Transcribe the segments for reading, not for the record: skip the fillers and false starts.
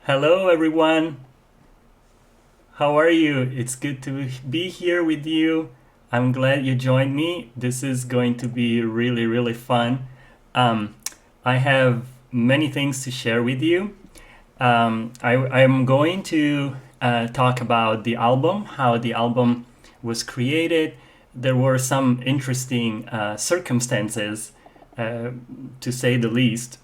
Hello, everyone. How are you? It's good to be here with you. I'm glad you joined me. This is going to be really, really fun. Um, I have many things to share with you. I'm going to talk about the album, how the album was created. There were some interesting circumstances, uh, to say the least.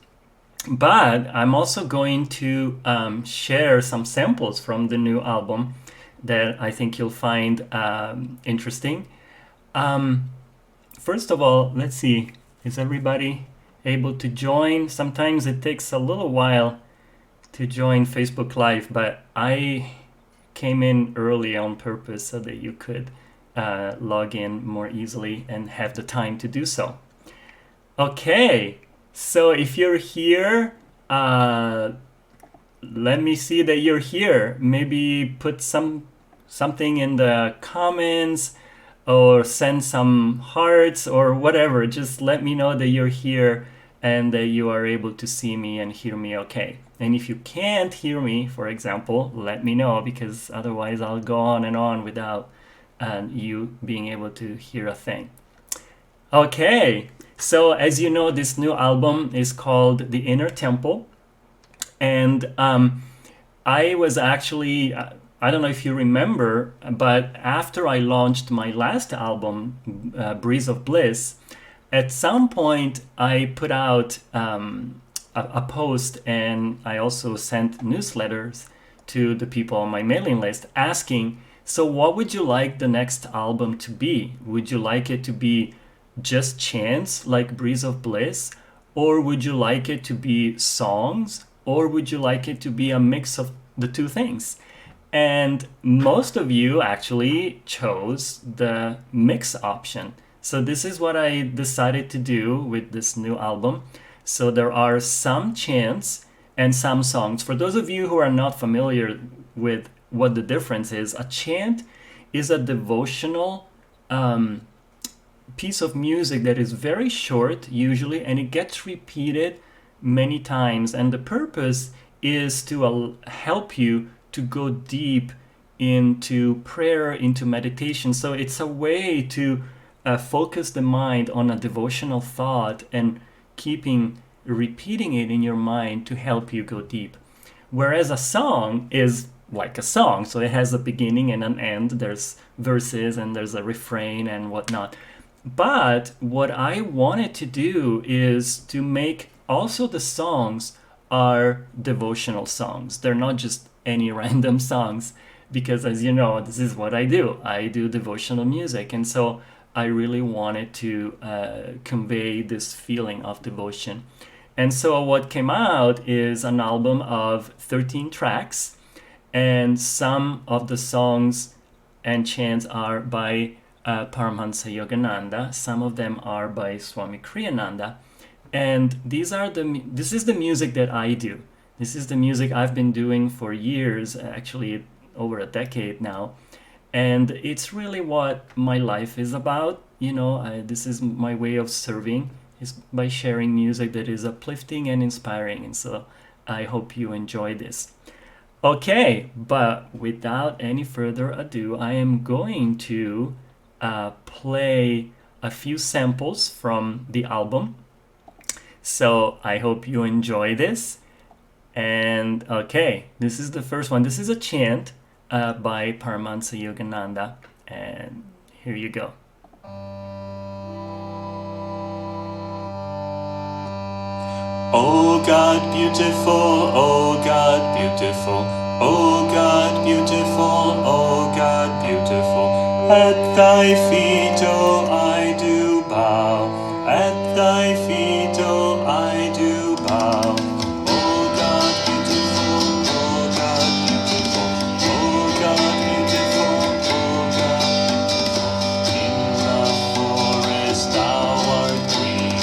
But I'm also going to share some samples from the new album that I think you'll find interesting. Um, First of all, let's see, is everybody able to join? Sometimes it takes a little while to join Facebook Live, but I came in early on purpose so that you could log in more easily and have the time to do so. Okay, so if you're here, let me see that you're here. Maybe put something in the comments or send some hearts or whatever. Just let me know that you're here and that you are able to see me and hear me okay. And if you can't hear me, for example, let me know because otherwise I'll go on and on without you being able to hear a thing. Okay, so as you know, this new album is called The Inner Temple. And I was actually, I don't know if you remember, but after I launched my last album, Breeze of Bliss, at some point I put out a post and I also sent newsletters to the people on my mailing list asking, so what would you like the next album to be? Would you like it to be just chants like Breeze of Bliss? Or would you like it to be songs? Or would you like it to be a mix of the two things? And most of you actually chose the mix option. So this is what I decided to do with this new album. So there are some chants and some songs. For those of you who are not familiar with what the difference is, a chant is a devotional piece of music that is very short usually, and it gets repeated many times, and the purpose is to help you to go deep into prayer, into meditation. So it's a way to focus the mind on a devotional thought and repeating it in your mind to help you go deep. Whereas a song is like a song, so it has a beginning and an end. There's verses and there's a refrain and whatnot. But what I wanted to do is to make also the songs are devotional songs. They're not just any random songs, because as you know, this is what I do. I do devotional music. And so I really wanted to convey this feeling of devotion. And so what came out is an album of 13 tracks, and some of the songs and chants are by Paramahansa Yogananda. Some of them are by Swami Kriyananda. And this is the music that I do. This is the music I've been doing for years, actually over a decade now. And it's really what my life is about. This is my way of serving, is by sharing music that is uplifting and inspiring. And so I hope you enjoy this. Okay, but without any further ado, I am going to play a few samples from the album. So I hope you enjoy this. And okay, this is the first one. This is a chant by Paramahansa Yogananda. And here you go. Oh God, beautiful, oh God, beautiful, oh God, beautiful, oh God, beautiful. At thy feet, oh, I do bow. At thy feet, oh, I do bow. Oh God, beautiful, oh God, beautiful, oh God, beautiful, oh God, beautiful. In the forest thou art green,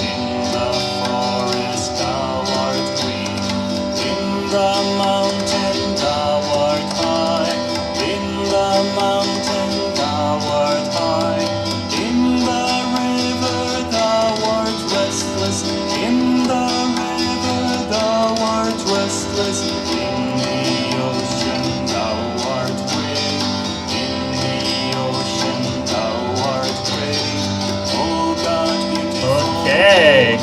in the forest thou art green, in the mountain thou art high, in the mountain thou art high, in the river thou art wet. Okay.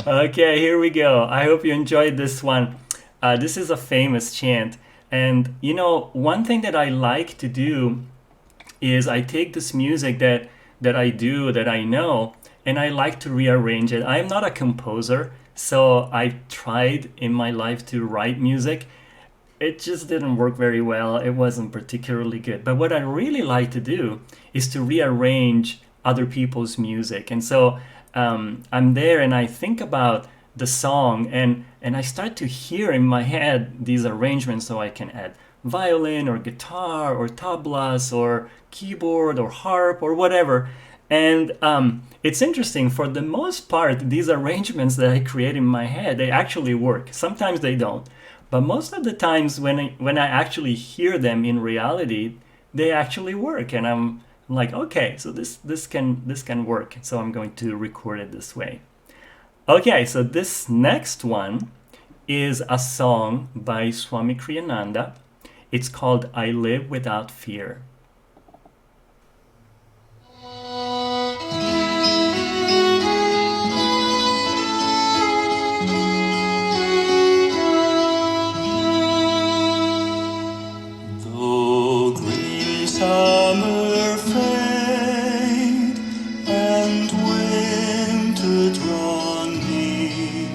Okay, here we go. I hope you enjoyed this one. This is a famous chant. And you know, one thing that I like to do is I take this music that I do, that I know, and I like to rearrange it. I'm not a composer, so I tried in my life to write music. It just didn't work very well. It wasn't particularly good. But what I really like to do is to rearrange other people's music. And so I'm there and I think about the song, and I start to hear in my head these arrangements, so I can add violin or guitar or tablas or keyboard or harp or whatever. And it's interesting, for the most part, these arrangements that I create in my head, they actually work. Sometimes they don't. But most of the times when I actually hear them in reality, they actually work. And I'm like, okay, so this can work. So I'm going to record it this way. Okay, so this next one is a song by Swami Kriyananda. It's called I Live Without Fear. Though green summer fade and winter draw near,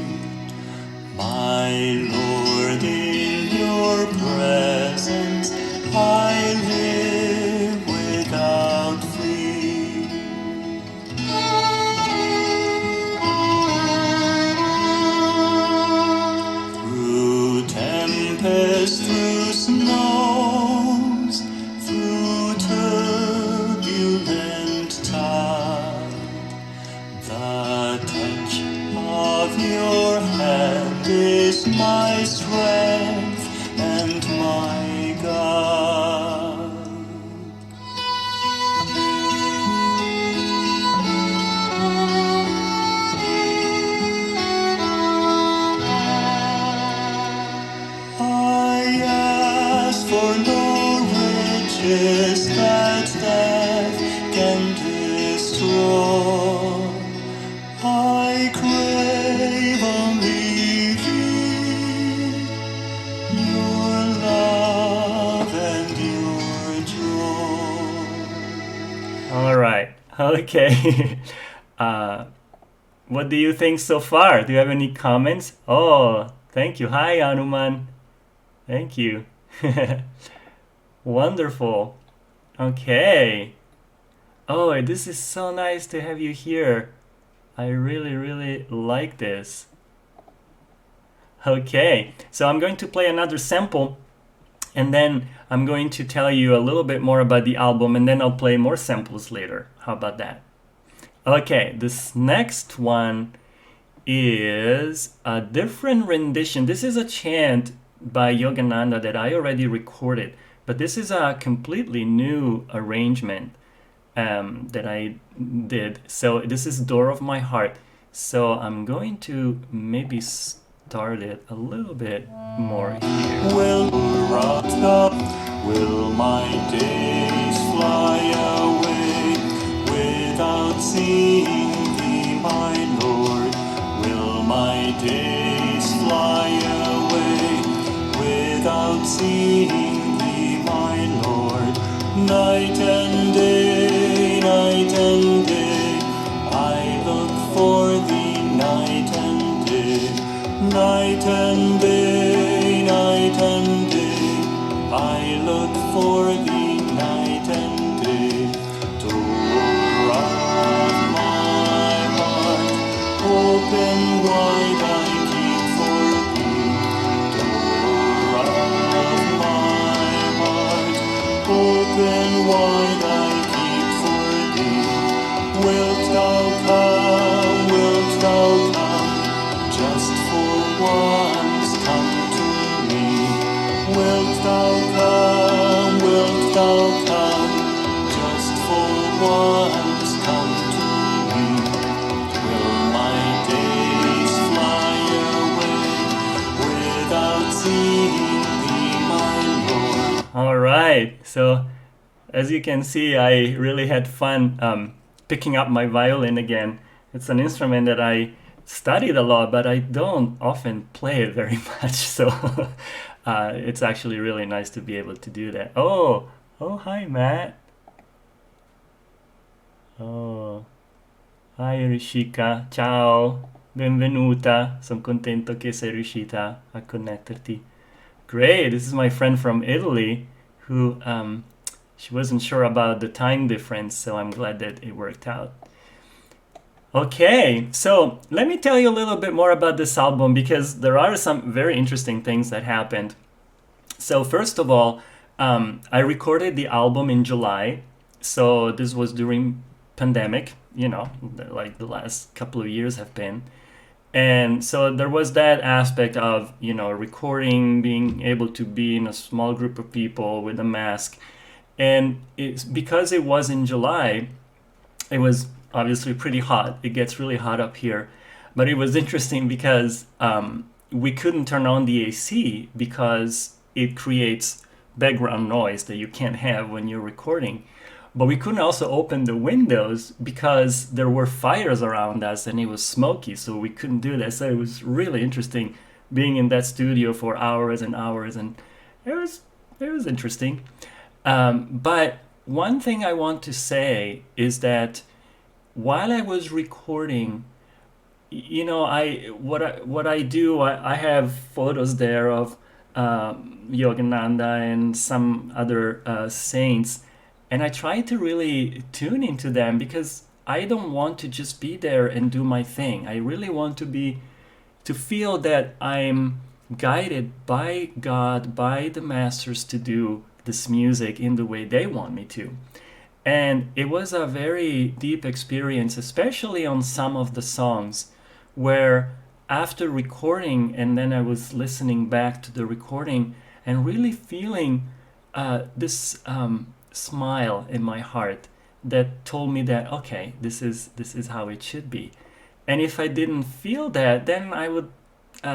my Lord, in your presence I live without fear. Through tempest, through snows, through turbulent tide, the touch of your hand is my strength and my God. I ask for no riches that death can destroy. I crave only thee, your love and your joy. All right. Okay. What do you think so far? Do you have any comments? Oh, thank you. Hi, Anuman. Thank you. Wonderful. Okay. Oh, this is so nice to have you here. I really, really like this. Okay, so I'm going to play another sample, and then I'm going to tell you a little bit more about the album, and then I'll play more samples later. How about that? Okay, this next one is a different rendition. This is a chant by Yogananda that I already recorded, but this is a completely new arrangement that I did. So this is Door of My Heart. So I'm going to maybe start it a little bit more here. Will my days fly away without seeing thee, my Lord? Will my days fly away without seeing thee, my Lord? Night and day, I look for thee, night and day, night and day, night and day, I look for thee, night and day. Door of my heart, open wide I keep for thee. Door of my heart, open wide I keep for thee. Wilt thou come, just for once come to me? Wilt thou come, just for once come to me? Will my days fly away without seeing thee, my Lord? All right, so as you can see, I really had fun picking up my violin again It's an instrument that I studied a lot, but I don't often play it very much. So it's actually really nice to be able to do that. Oh, hi, Matt. Oh, hi, Rishika. Ciao. Benvenuta. Sono contento che sei riuscita a connetterti. Great. This is my friend from Italy who she wasn't sure about the time difference, so I'm glad that it worked out. Okay, so let me tell you a little bit more about this album because there are some very interesting things that happened. So first of all, I recorded the album in July. So this was during pandemic, like the last couple of years have been. And so there was that aspect of, recording, being able to be in a small group of people with a mask. And it's because it was in July, it was obviously pretty hot. It gets really hot up here. But it was interesting because we couldn't turn on the AC because it creates background noise that you can't have when you're recording. But we couldn't also open the windows because there were fires around us and it was smoky, so we couldn't do that. So it was really interesting being in that studio for hours and hours, and it was interesting. But one thing I want to say is that while I was recording, what I do, I have photos there of Yogananda and some other saints, and I try to really tune into them because I don't want to just be there and do my thing. I really want to feel that I'm guided by God, by the masters to do this music in the way they want me to. And it was a very deep experience, especially on some of the songs where after recording and then I was listening back to the recording and really feeling this smile in my heart that told me that, okay, this is how it should be. And if I didn't feel that, then I would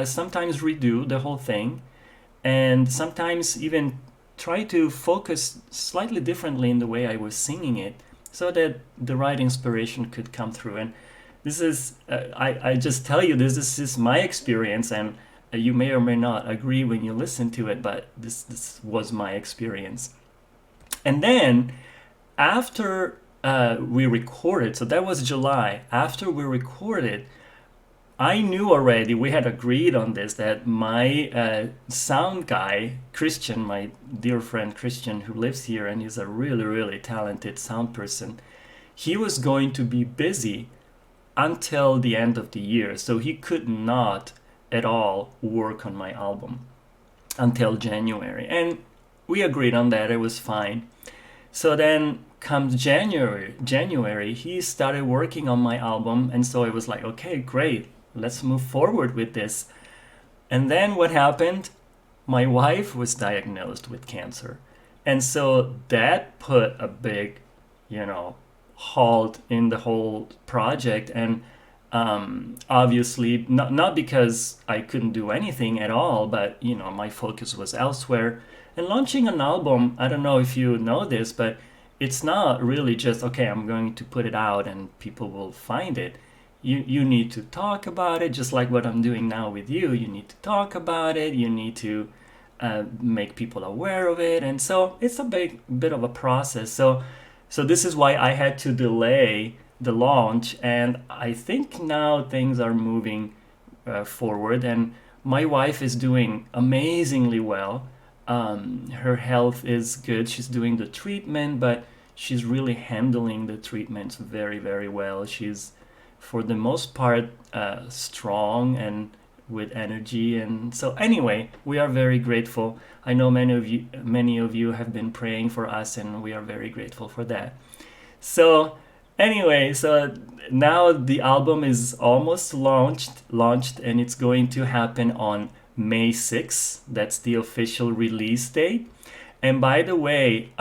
sometimes redo the whole thing and sometimes even try to focus slightly differently in the way I was singing it so that the right inspiration could come through. And this is, I just tell you, this is my experience, and you may or may not agree when you listen to it, but this was my experience. And then after we recorded, so that was July, after we recorded, I knew already, we had agreed on this, that my sound guy, Christian, my dear friend Christian, who lives here and he's a really, really talented sound person, he was going to be busy until the end of the year. So he could not at all work on my album until January. And we agreed on that, it was fine. So then comes January, he started working on my album, and so it was like, okay, great. Let's move forward with this. And then what happened? My wife was diagnosed with cancer. And so that put a big, halt in the whole project. And obviously, not because I couldn't do anything at all, but, my focus was elsewhere. And launching an album, I don't know if you know this, but it's not really just, okay, I'm going to put it out and people will find it. You need to talk about it, just like what I'm doing now with you. You need to talk about it. You need to make people aware of it. And so it's a bit of a process. So this is why I had to delay the launch. And I think now things are moving forward. And my wife is doing amazingly well. Her health is good. She's doing the treatment, but she's really handling the treatments very, very well. She's, for the most part, strong and with energy. And so anyway, we are very grateful. I know many of you have been praying for us, and we are very grateful for that. So anyway, so now the album is almost launched, and it's going to happen on May 6th. That's the official release date. And by the way,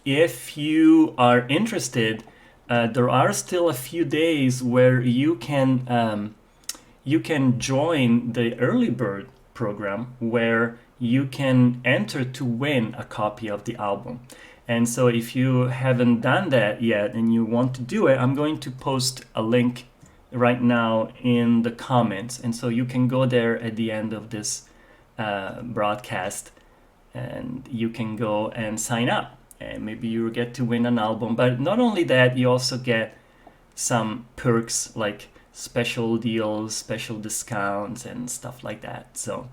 if you are interested, there are still a few days where you can join the early bird program, where you can enter to win a copy of the album. And so if you haven't done that yet and you want to do it, I'm going to post a link right now in the comments. And so you can go there at the end of this broadcast, and you can go and sign up. And maybe you get to win an album. But not only that, you also get some perks like special deals, special discounts, and stuff like that. So,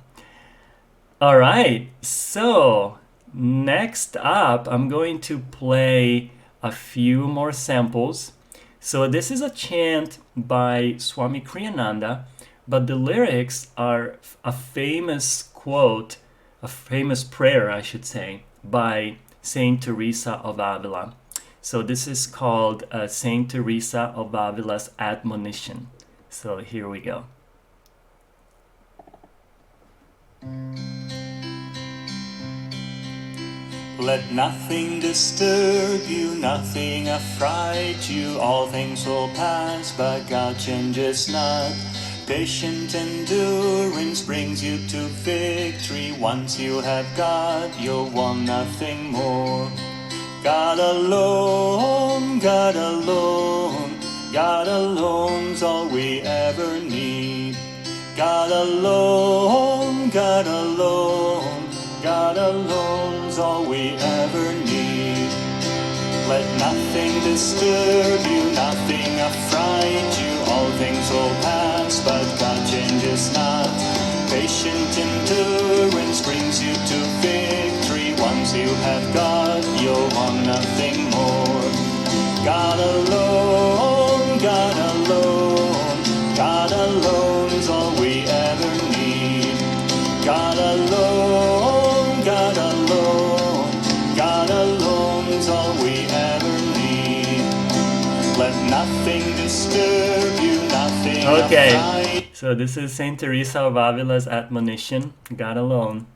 all right. So next up, I'm going to play a few more samples. So this is a chant by Swami Kriyananda, but the lyrics are a famous quote, a famous prayer, I should say, by Saint Teresa of Avila. So this is called Saint Teresa of Avila's admonition. So here we go. Let nothing disturb you, nothing affright you. All things will pass, but God changes not. Patient endurance brings you to victory. Once you have God, you'll want nothing more. God alone, God alone, God alone's all we ever need. God alone, God alone, God alone's all we ever need. Let nothing disturb you, nothing affright you. All things will pass, but God changes not. Patient endurance brings you to victory. Once you have God, you'll want nothing more. God alone, God alone, God alone is all we ever need. God alone, God alone, God alone is all we ever need. Let nothing disturb you, nothing Okay, so this is Saint Teresa of Avila's admonition, God alone.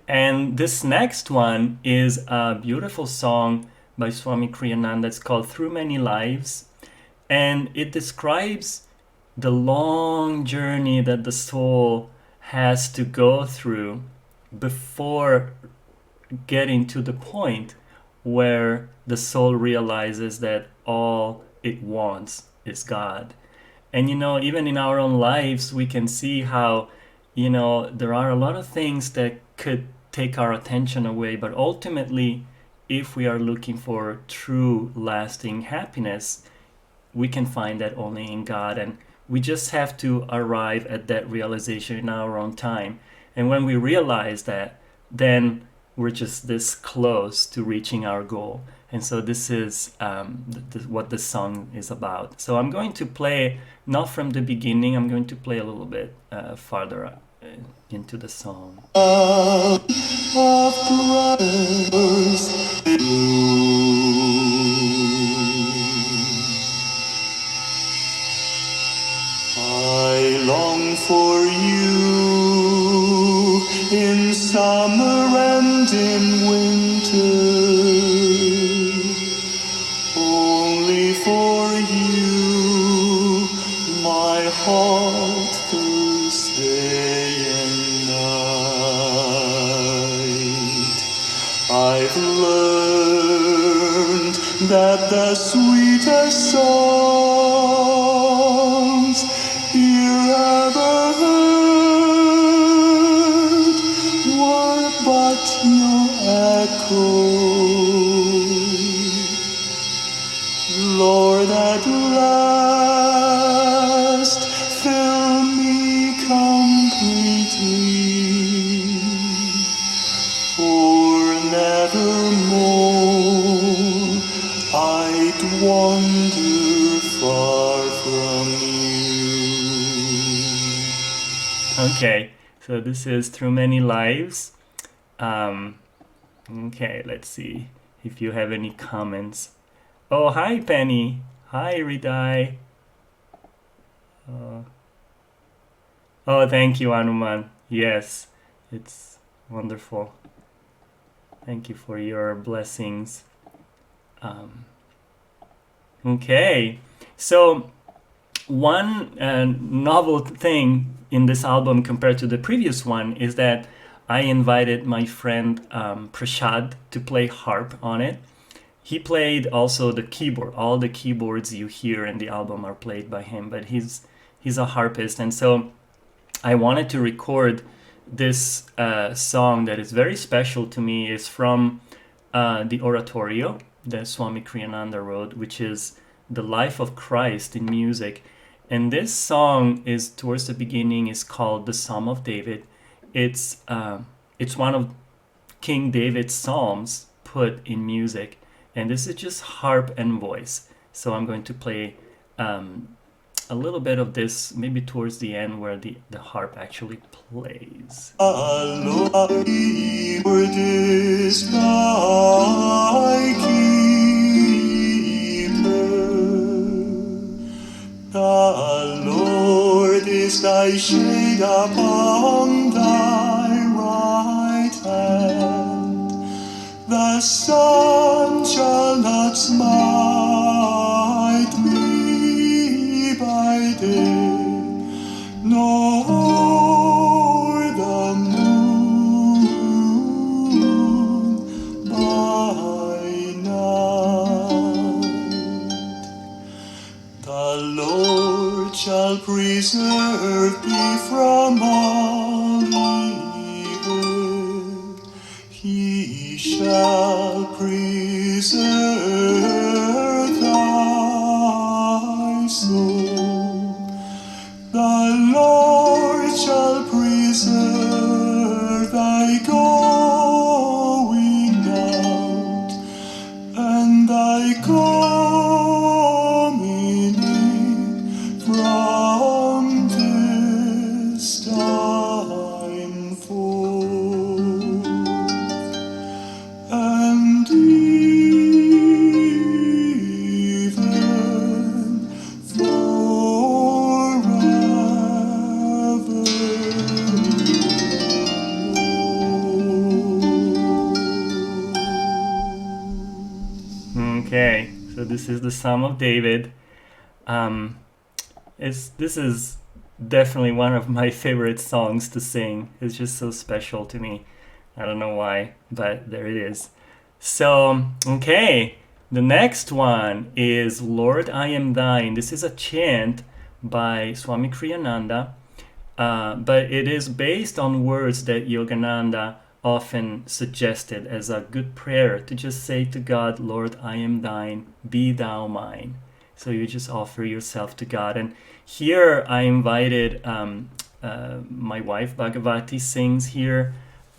And this next one is a beautiful song by Swami Kriyananda. It's called Through Many Lives, and it describes the long journey that the soul has to go through before getting to the point where the soul realizes that all it wants is God. And even in our own lives, we can see how there are a lot of things that could take our attention away, but ultimately, if we are looking for true lasting happiness, we can find that only in God. And we just have to arrive at that realization in our own time. And when we realize that, then we're just this close to reaching our goal. And so this is what the song is about. So I'm going to play, not from the beginning, I'm going to play a little bit farther into the song. Of brothers I long for you in summer and in winter, only for you my heart thirsts day and night. I've learned that the sweetest songs you ever heard were but your echo. Lord, at last fill me completely, for nevermore I'd wander far from you. Okay, so this is Through Many Lives. Okay, let's see if you have any comments. Oh, hi, Penny. Hi, Ridai. Oh, thank you, Anuman. Yes, it's wonderful. Thank you for your blessings. Okay, so one novel thing in this album compared to the previous one is that I invited my friend Prashad to play harp on it. He played also the keyboard. All the keyboards you hear in the album are played by him, but he's a harpist. And so I wanted to record this song that is very special to me. Is from the oratorio that Swami Kriyananda wrote, which is the life of Christ in music. And this song is towards the beginning is called the Psalm of David. It's one of King David's psalms put in music, and this is just harp and voice. So I'm going to play a little bit of this, maybe towards the end where the harp actually plays. The Lord is thy keeper. The Lord is thy shade upon thy right hand. The sun shall not smite thee by day, nor the moon by night. The Lord shall preserve thee from all evil. He shall preserve thy soul. The Lord shall preserve thy going out and thy coming in from this time forth and even Okay, so this is the Psalm of David. This is definitely one of my favorite songs to sing. It's just so special to me. I don't know why, but there it is. So, okay, the next one is Lord, I Am Thine. This is a chant by Swami Kriyananda, but it is based on words that Yogananda often suggested as a good prayer to just say to God, Lord, I am thine, be thou mine. So you just offer yourself to God. And here I invited my wife Bhagavati sings here,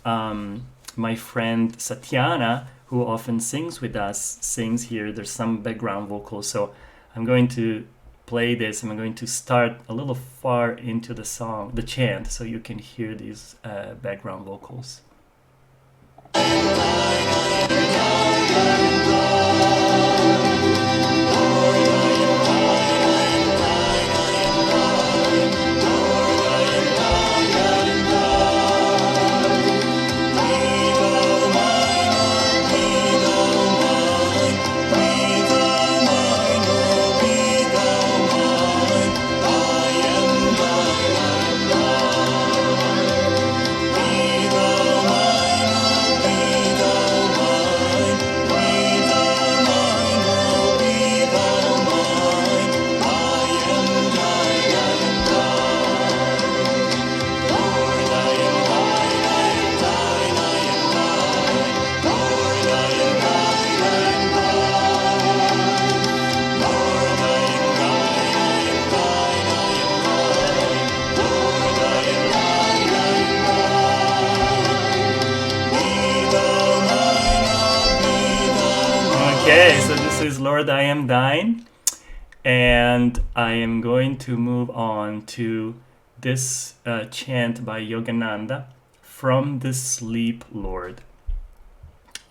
my friend Satyana, who often sings with us, sings here. There's some background vocals, so I'm going to play this. I'm going to start a little far into the song, the chant, so you can hear these background vocals. Okay, so this is Lord, I Am Thine, and I am going to move on to this chant by Yogananda, From the Sleep, Lord.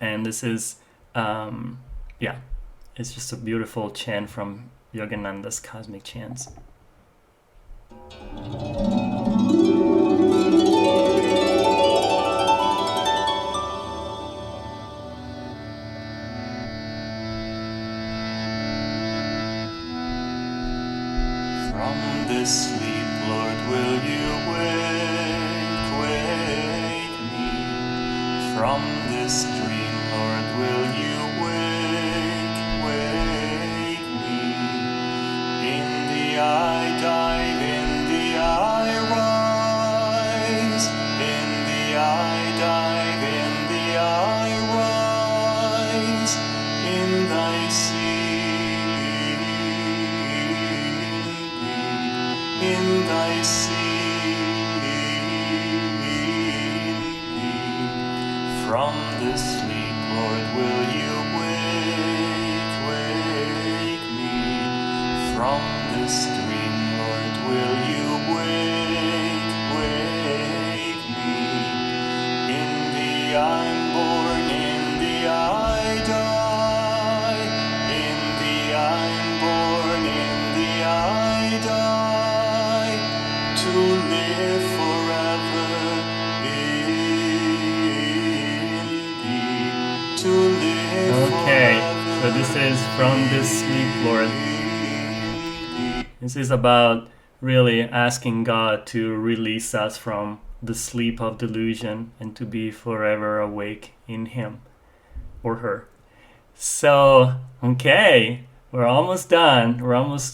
And this is, it's just a beautiful chant from Yogananda's Cosmic Chants. from this sleep, Lord, will you wake me? From this dream, Lord, will you wake me? In the eye dive, in the eye rise, in the eye dive, in the eye rise, in thy sleep, in thy sleep. From this sleep, Lord, will you wake me? From this dream, Lord, will you wake me? In the I'm born, in the I die, in the I'm born, in the I die, to live forever Okay, so this is From This Sleep, Lord. This is about really asking God to release us from the sleep of delusion and to be forever awake in Him or her. So, okay, we're almost done.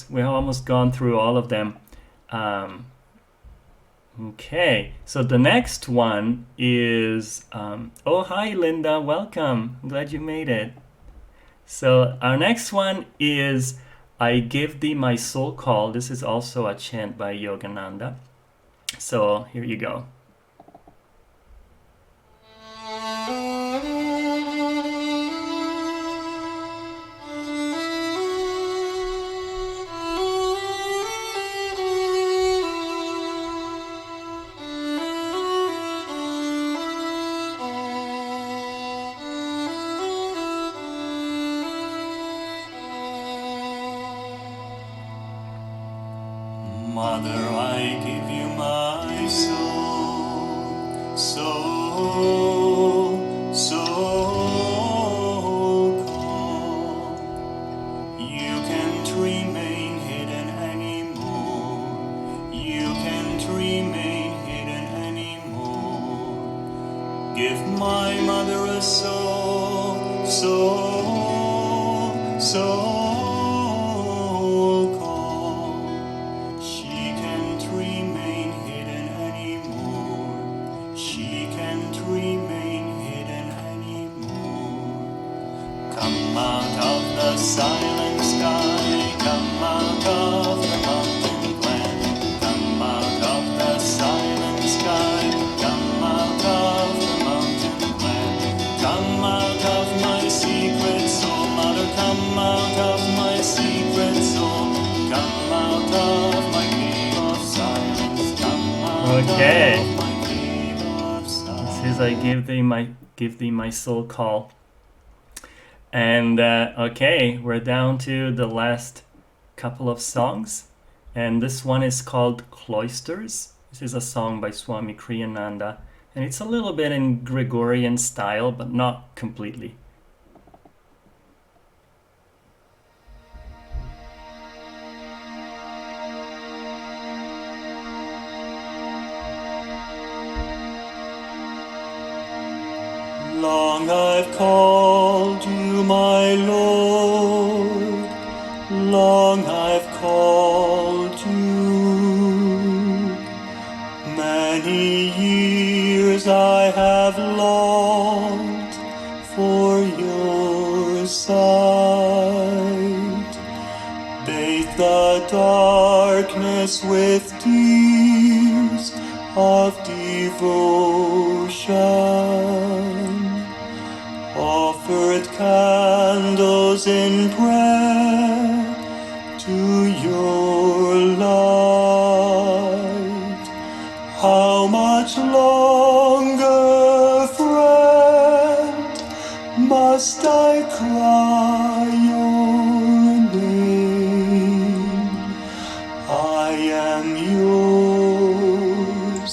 We've almost gone through all of them. Okay, so the next one is, oh, hi, Linda, welcome. I'm glad you made it. So our next one is, I give thee my soul call. This is also a chant by Yogananda. So here you go. Mother, I give you my soul call. You can't remain hidden anymore. You can't remain hidden anymore. Give my mother a soul call. She can't remain hidden anymore. She can't remain hidden anymore. Come out of the silent sky. Come out of the mountain glen. Come out of the silent sky. Come out of the mountain glen. Come out of my secret soul, Mother. Come out of my secret soul. Come out of my cave of silence. Come out Okay. of my cave of silence. This is I give thee my soul call. And okay, we're down to the last couple of songs. And this one is called Cloisters. This is a song by Swami Kriyananda. And it's a little bit in Gregorian style, but not completely. Long I've called you, my Lord. Long I've called you. Many years I have longed for your sight. Bathe the darkness with tears of devotion. Offered candles in prayer to your light. How much longer, friend, must I cry your name? I am yours,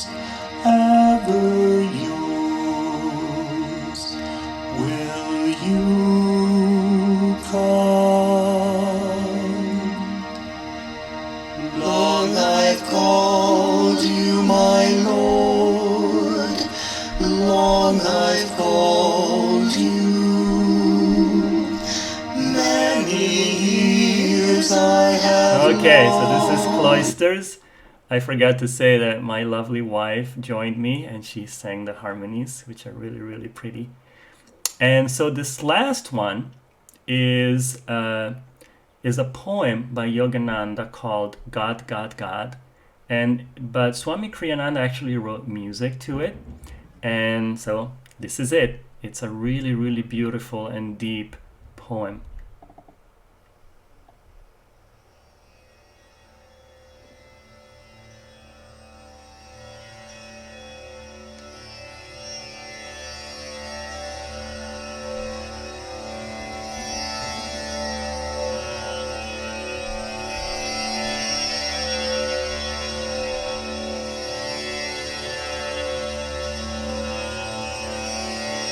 ever yours. Will you come? Long I've called you, my Lord. Long I've called Okay, so this is Cloisters. I forgot to say that my lovely wife joined me and she sang the harmonies, which are really, really pretty. And so this last one is is a poem by Yogananda called God, God, God. And but Swami Kriyananda actually wrote music to it. And so this is it. It's a really, really beautiful and deep poem.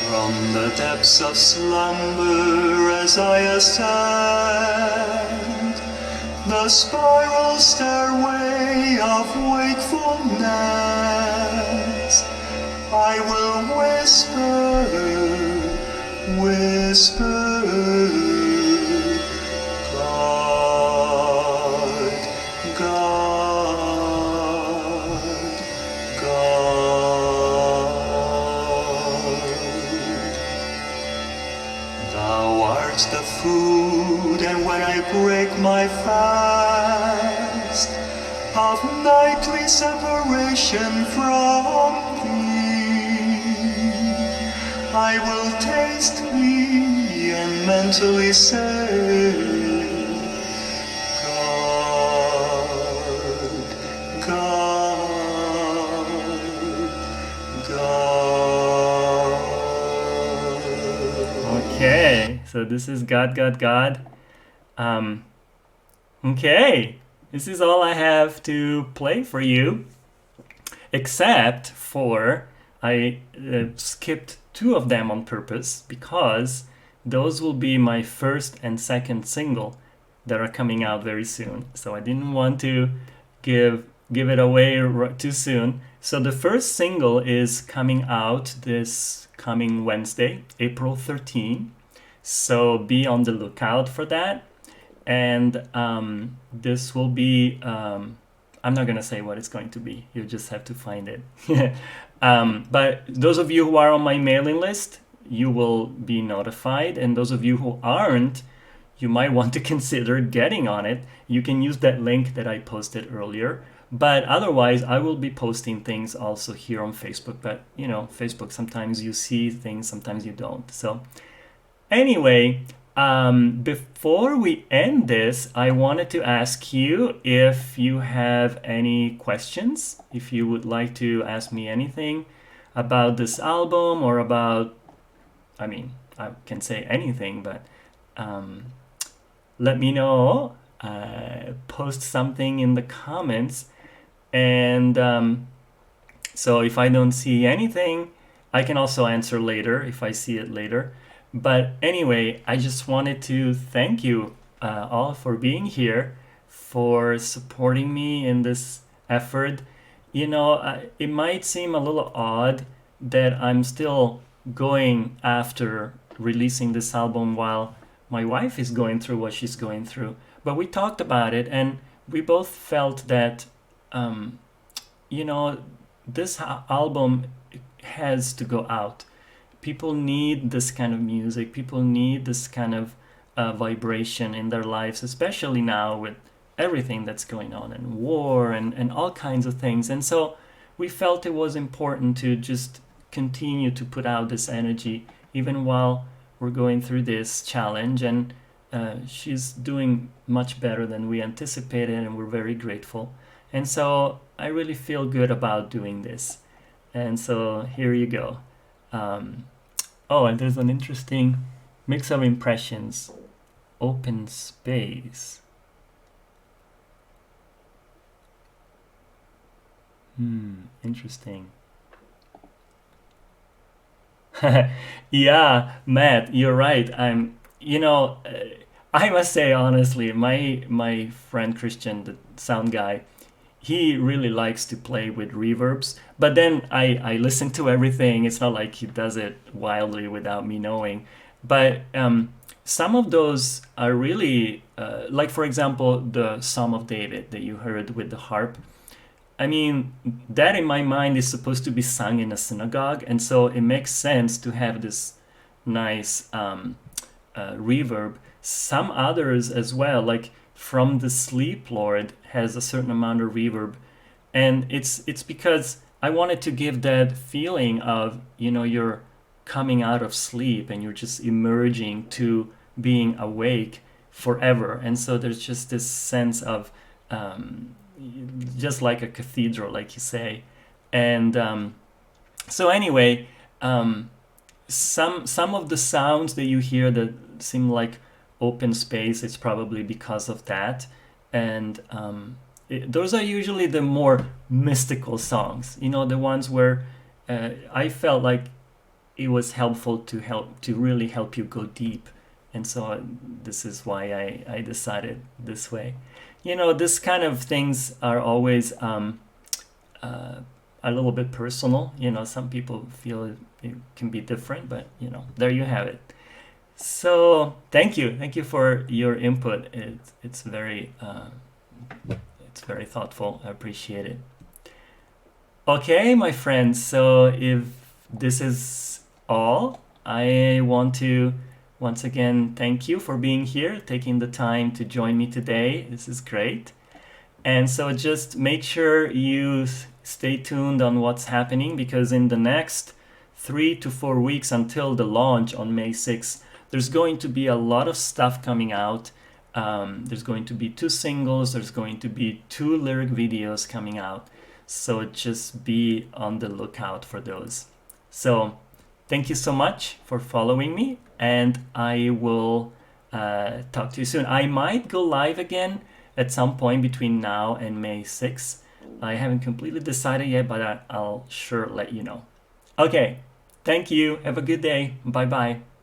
From the depths of slumber as I ascend the spiral stairway of wakefulness, I will whisper, whisper, God, God, God. Thou art the food, and when I break my fast of nightly separation from thee, I will taste thee and mentally say, God, God, God. Okay, so this is God, God, God. Okay, this is all I have to play for you, except for I skipped two of them on purpose because those will be my first and second single that are coming out very soon. So I didn't want to give it away too soon. So the first single is coming out this coming Wednesday, April 13. So be on the lookout for that. And this will be, I'm not going to say what it's going to be. You just have to find it. But those of you who are on my mailing list, you will be notified. And those of you who aren't, you might want to consider getting on it. You can use that link that I posted earlier. But otherwise, I will be posting things also here on Facebook. But, you know, Facebook, sometimes you see things, sometimes you don't. So anyway, before we end this, I wanted to ask you if you have any questions, if you would like to ask me anything about this album or about, I mean, I can say anything, but let me know. Post something in the comments. And so if I don't see anything, I can also answer later if I see it later. But anyway, I just wanted to thank you all for being here, for supporting me in this effort. You know, it might seem a little odd that I'm still going after releasing this album while my wife is going through what she's going through. But we talked about it and we both felt that, you know, this album has to go out. People need this kind of music. People need this kind of vibration in their lives, especially now with everything that's going on and war and all kinds of things. And so we felt it was important to just continue to put out this energy even while we're going through this challenge. And she's doing much better than we anticipated, and we're very grateful. And so I really feel good about doing this. And so here you go. Oh, and there's an interesting mix of impressions. Open space. Interesting. Yeah, Matt, you're right. I must say honestly, my friend Christian, the sound guy, he really likes to play with reverbs. But then I listen to everything. It's not like he does it wildly without me knowing. But some of those are really, like for example, the Psalm of David that you heard with the harp. I mean, that in my mind is supposed to be sung in a synagogue, and so it makes sense to have this nice reverb. Some others as well, like From the Sleep Lord, has a certain amount of reverb, and it's because I wanted to give that feeling of, you're coming out of sleep and you're just emerging to being awake forever, and so there's just this sense of just like a cathedral, like you say. And so anyway, some of the sounds that you hear that seem like open space, it's probably because of that. And those are usually the more mystical songs, the ones where I felt like it was helpful to really help you go deep. And so this is why I decided this way. This kind of things are always a little bit personal. Some people feel it can be different, but there you have it. So thank you for your input. It's very thoughtful. I appreciate it. Okay, my friends. So if this is all, I want to once again thank you for being here, taking the time to join me today. This is great. And so just make sure you stay tuned on what's happening, because in the next 3 to 4 weeks until the launch on May 6th, there's going to be a lot of stuff coming out. There's going to be 2 singles. There's going to be 2 lyric videos coming out. So just be on the lookout for those. So thank you so much for following me, and I will talk to you soon. I might go live again at some point between now and May 6th. I haven't completely decided yet, but I'll sure let you know. Okay, thank you. Have a good day. Bye-bye.